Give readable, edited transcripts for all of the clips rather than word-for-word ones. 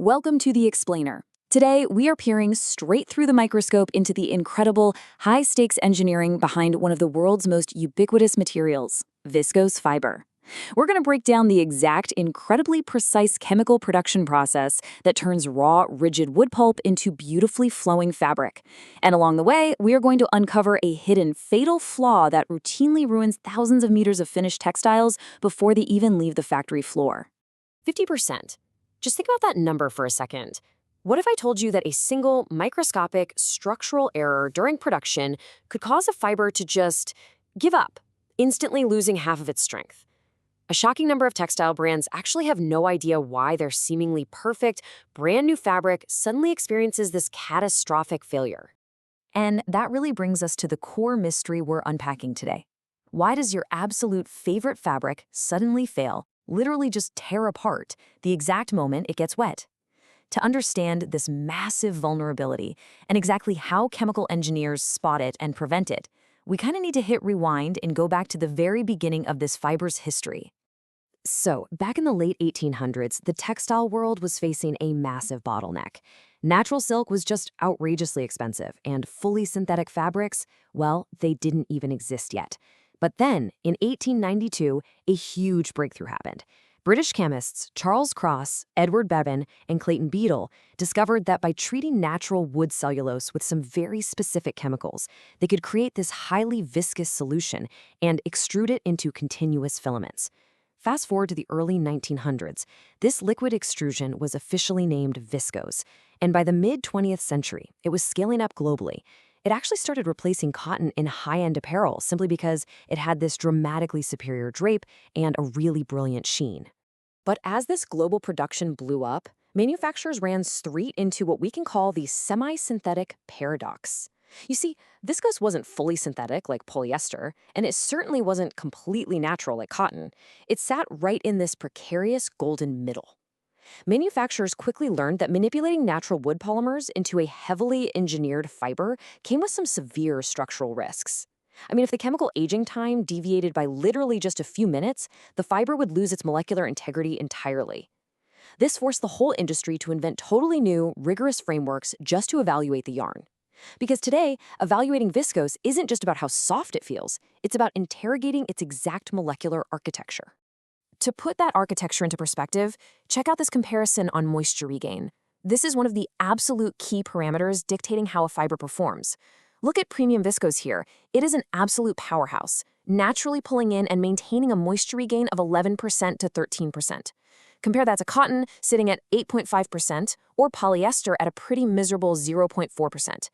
Welcome to The Explainer. Today, we are peering straight through the microscope into the incredible, high-stakes engineering behind one of the world's most ubiquitous materials, viscose fiber. We're going to break down the exact, incredibly precise chemical production process that turns raw, rigid wood pulp into beautifully flowing fabric. And along the way, we are going to uncover a hidden, fatal flaw that routinely ruins thousands of meters of finished textiles before they even leave the factory floor. 50%. Just think about that number for a second. What if I told you that a single microscopic structural error during production could cause a fiber to just give up, instantly losing half of its strength? A shocking number of textile brands actually have no idea why their seemingly perfect, brand new fabric suddenly experiences this catastrophic failure. And that really brings us to the core mystery we're unpacking today. Why does your absolute favorite fabric suddenly fail, literally just tear apart, the exact moment it gets wet? To understand this massive vulnerability and exactly how chemical engineers spot it and prevent it, we kind of need to hit rewind and go back to the very beginning of this fiber's history. So, back in the late 1800s, the textile world was facing a massive bottleneck. Natural silk was just outrageously expensive, and fully synthetic fabrics, well, they didn't even exist yet. But then, in 1892, a huge breakthrough happened. British chemists Charles Cross, Edward Bevan, and Clayton Beadle discovered that by treating natural wood cellulose with some very specific chemicals, they could create this highly viscous solution and extrude it into continuous filaments. Fast forward to the early 1900s, this liquid extrusion was officially named viscose, and by the mid-20th century, it was scaling up globally. It actually started replacing cotton in high-end apparel simply because it had this dramatically superior drape and a really brilliant sheen. But as this global production blew up, manufacturers ran straight into what we can call the semi-synthetic paradox. You see, viscose wasn't fully synthetic like polyester, and it certainly wasn't completely natural like cotton. It sat right in this precarious golden middle. Manufacturers quickly learned that manipulating natural wood polymers into a heavily engineered fiber came with some severe structural risks. I mean, if the chemical aging time deviated by literally just a few minutes, the fiber would lose its molecular integrity entirely. This forced the whole industry to invent totally new, rigorous frameworks just to evaluate the yarn. Because today, evaluating viscose isn't just about how soft it feels, it's about interrogating its exact molecular architecture. To put that architecture into perspective, check out this comparison on moisture regain. This is one of the absolute key parameters dictating how a fiber performs. Look at premium viscose here. It is an absolute powerhouse, naturally pulling in and maintaining a moisture regain of 11% to 13%. Compare that to cotton, sitting at 8.5%, or polyester at a pretty miserable 0.4%.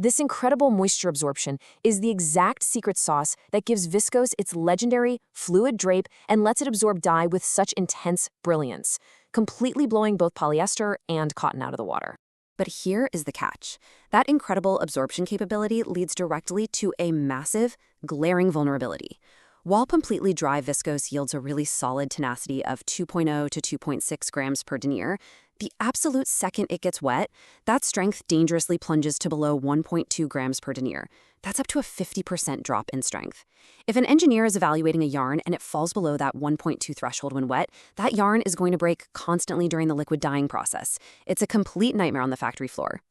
This incredible moisture absorption is the exact secret sauce that gives viscose its legendary, fluid drape and lets it absorb dye with such intense brilliance, completely blowing both polyester and cotton out of the water. But here is the catch. That incredible absorption capability leads directly to a massive, glaring vulnerability. While completely dry viscose yields a really solid tenacity of 2.0 to 2.6 grams per denier, the absolute second it gets wet, that strength dangerously plunges to below 1.2 grams per denier. That's up to a 50% drop in strength. If an engineer is evaluating a yarn and it falls below that 1.2 threshold when wet, that yarn is going to break constantly during the liquid dyeing process. It's a complete nightmare on the factory floor.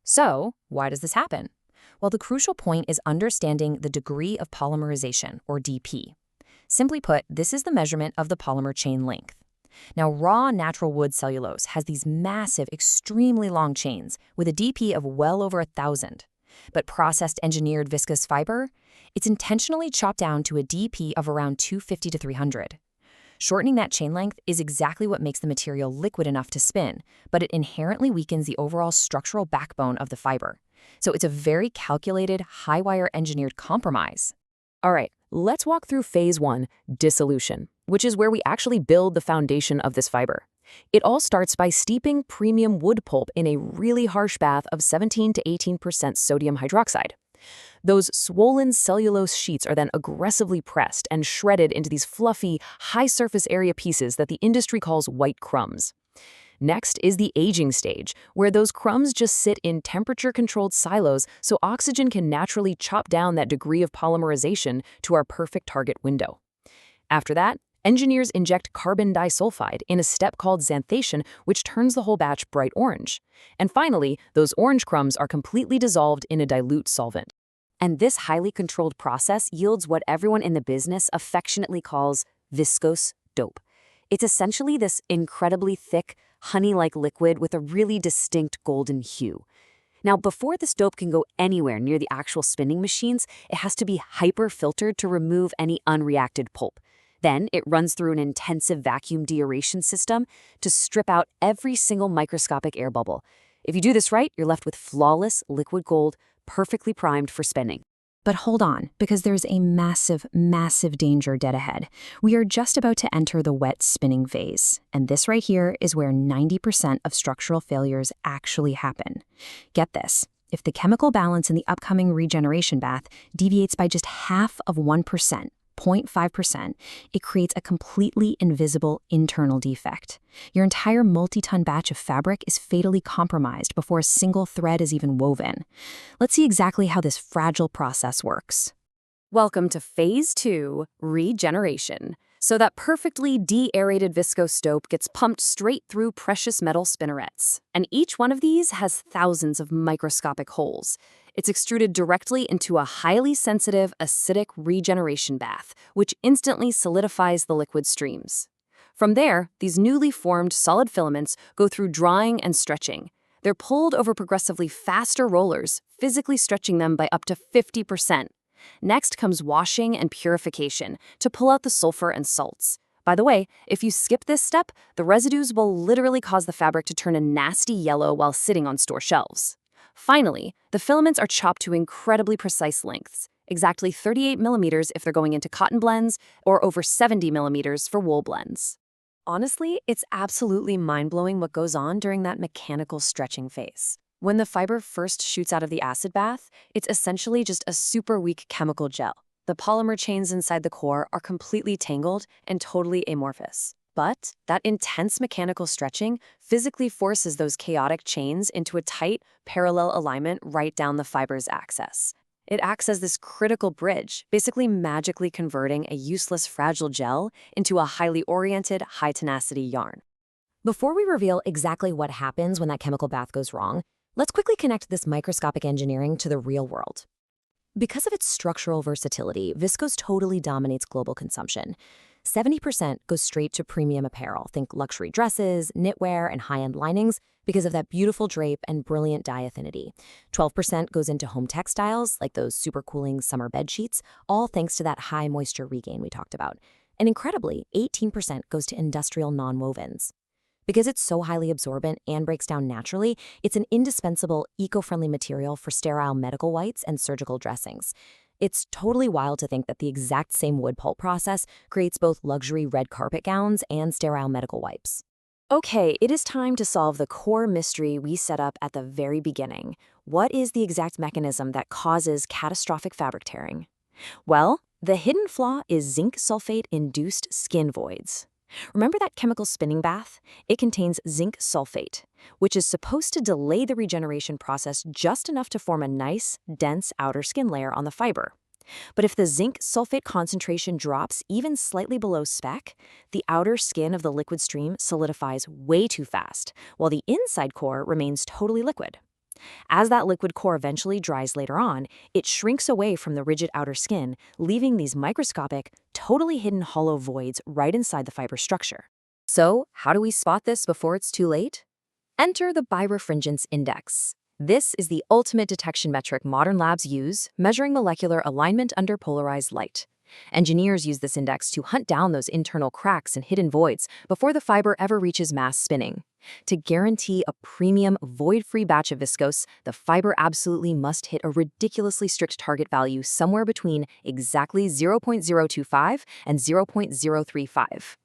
So, why does this happen? Well, the crucial point is understanding the degree of polymerization, or DP. Simply put, this is the measurement of the polymer chain length. Now, raw natural wood cellulose has these massive, extremely long chains with a DP of well over 1,000. But processed engineered viscose fiber, it's intentionally chopped down to a DP of around 250 to 300. Shortening that chain length is exactly what makes the material liquid enough to spin, but it inherently weakens the overall structural backbone of the fiber. So it's a very calculated, high-wire engineered compromise. All right, let's walk through phase 1, dissolution, which is where we actually build the foundation of this fiber. It all starts by steeping premium wood pulp in a really harsh bath of 17 to 18% sodium hydroxide. Those swollen cellulose sheets are then aggressively pressed and shredded into these fluffy, high-surface area pieces that the industry calls white crumbs. Next is the aging stage, where those crumbs just sit in temperature-controlled silos so oxygen can naturally chop down that degree of polymerization to our perfect target window. After that, Engineers inject carbon disulfide in a step called xanthation, which turns the whole batch bright orange. And finally, those orange crumbs are completely dissolved in a dilute solvent. And this highly controlled process yields what everyone in the business affectionately calls viscose dope. It's essentially this incredibly thick, honey-like liquid with a really distinct golden hue. Now, before this dope can go anywhere near the actual spinning machines, it has to be hyper-filtered to remove any unreacted pulp. Then it runs through an intensive vacuum deaeration system to strip out every single microscopic air bubble. If you do this right, you're left with flawless liquid gold, perfectly primed for spinning. But hold on, because there's a massive, massive danger dead ahead. We are just about to enter the wet spinning phase, and this right here is where 90% of structural failures actually happen. Get this, if the chemical balance in the upcoming regeneration bath deviates by just half of 1%, 0.5%, it creates a completely invisible internal defect. Your entire multi-ton batch of fabric is fatally compromised before a single thread is even woven. Let's see exactly how this fragile process works. Welcome to Phase 2, Regeneration. So that perfectly de-aerated viscose dope gets pumped straight through precious metal spinnerets. And each one of these has thousands of microscopic holes. It's extruded directly into a highly sensitive, acidic regeneration bath, which instantly solidifies the liquid streams. From there, these newly formed solid filaments go through drying and stretching. They're pulled over progressively faster rollers, physically stretching them by up to 50%. Next comes washing and purification to pull out the sulfur and salts. By the way, if you skip this step, the residues will literally cause the fabric to turn a nasty yellow while sitting on store shelves. Finally, the filaments are chopped to incredibly precise lengths, exactly 38 millimeters if they're going into cotton blends, or over 70 millimeters for wool blends. Honestly, it's absolutely mind-blowing what goes on during that mechanical stretching phase. When the fiber first shoots out of the acid bath, it's essentially just a super weak chemical gel. The polymer chains inside the core are completely tangled and totally amorphous. But that intense mechanical stretching physically forces those chaotic chains into a tight, parallel alignment right down the fiber's axis. It acts as this critical bridge, basically magically converting a useless fragile gel into a highly oriented, high-tenacity yarn. Before we reveal exactly what happens when that chemical bath goes wrong, let's quickly connect this microscopic engineering to the real world. Because of its structural versatility, viscose totally dominates global consumption. 70% goes straight to premium apparel, think luxury dresses, knitwear, and high-end linings, because of that beautiful drape and brilliant dye affinity. 12% goes into home textiles, like those super cooling summer bed sheets, all thanks to that high moisture regain we talked about. And incredibly, 18% goes to industrial nonwovens. Because it's so highly absorbent and breaks down naturally, it's an indispensable, eco-friendly material for sterile medical whites and surgical dressings. It's totally wild to think that the exact same wood pulp process creates both luxury red carpet gowns and sterile medical wipes. Okay, it is time to solve the core mystery we set up at the very beginning. What is the exact mechanism that causes catastrophic fabric tearing? Well, the hidden flaw is zinc sulfate-induced skin voids. Remember that chemical spinning bath? It contains zinc sulfate, which is supposed to delay the regeneration process just enough to form a nice, dense outer skin layer on the fiber. But if the zinc sulfate concentration drops even slightly below spec, the outer skin of the liquid stream solidifies way too fast, while the inside core remains totally liquid. As that liquid core eventually dries later on, it shrinks away from the rigid outer skin, leaving these microscopic, totally hidden hollow voids right inside the fiber structure. So, how do we spot this before it's too late? Enter the birefringence index. This is the ultimate detection metric modern labs use, measuring molecular alignment under polarized light. Engineers use this index to hunt down those internal cracks and hidden voids before the fiber ever reaches mass spinning. To guarantee a premium, void-free batch of viscose, the fiber absolutely must hit a ridiculously strict target value somewhere between exactly 0.025 and 0.035.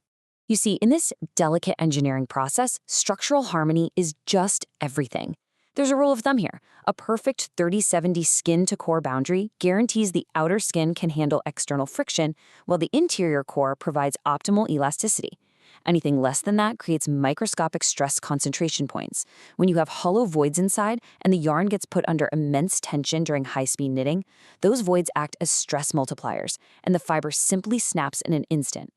You see, in this delicate engineering process, structural harmony is just everything. There's a rule of thumb here. A perfect 30-70 skin-to-core boundary guarantees the outer skin can handle external friction, while the interior core provides optimal elasticity. Anything less than that creates microscopic stress concentration points. When you have hollow voids inside and the yarn gets put under immense tension during high-speed knitting, those voids act as stress multipliers, and the fiber simply snaps in an instant.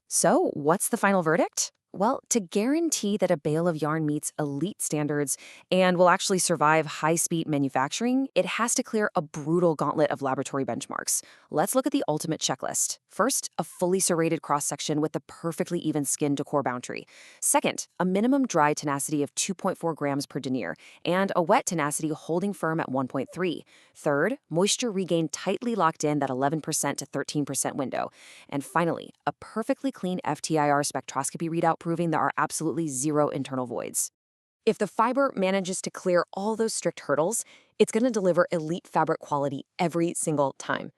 So, what's the final verdict? Well, to guarantee that a bale of yarn meets elite standards and will actually survive high-speed manufacturing, it has to clear a brutal gauntlet of laboratory benchmarks. Let's look at the ultimate checklist. First, a fully serrated cross-section with the perfectly even skin to core boundary. Second, a minimum dry tenacity of 2.4 grams per denier and a wet tenacity holding firm at 1.3. Third, moisture regained tightly locked in that 11% to 13% window. And finally, a perfectly clean FTIR spectroscopy readout proving there are absolutely zero internal voids. If the fiber manages to clear all those strict hurdles, it's going to deliver elite fabric quality every single time.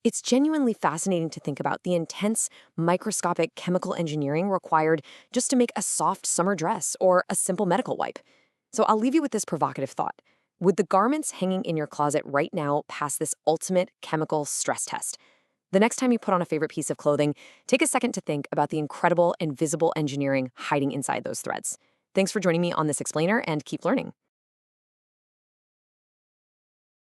It's genuinely fascinating to think about the intense, microscopic chemical engineering required just to make a soft summer dress or a simple medical wipe. So I'll leave you with this provocative thought. Would the garments hanging in your closet right now pass this ultimate chemical stress test? The next time you put on a favorite piece of clothing, take a second to think about the incredible invisible engineering hiding inside those threads. Thanks for joining me on this explainer, and keep learning.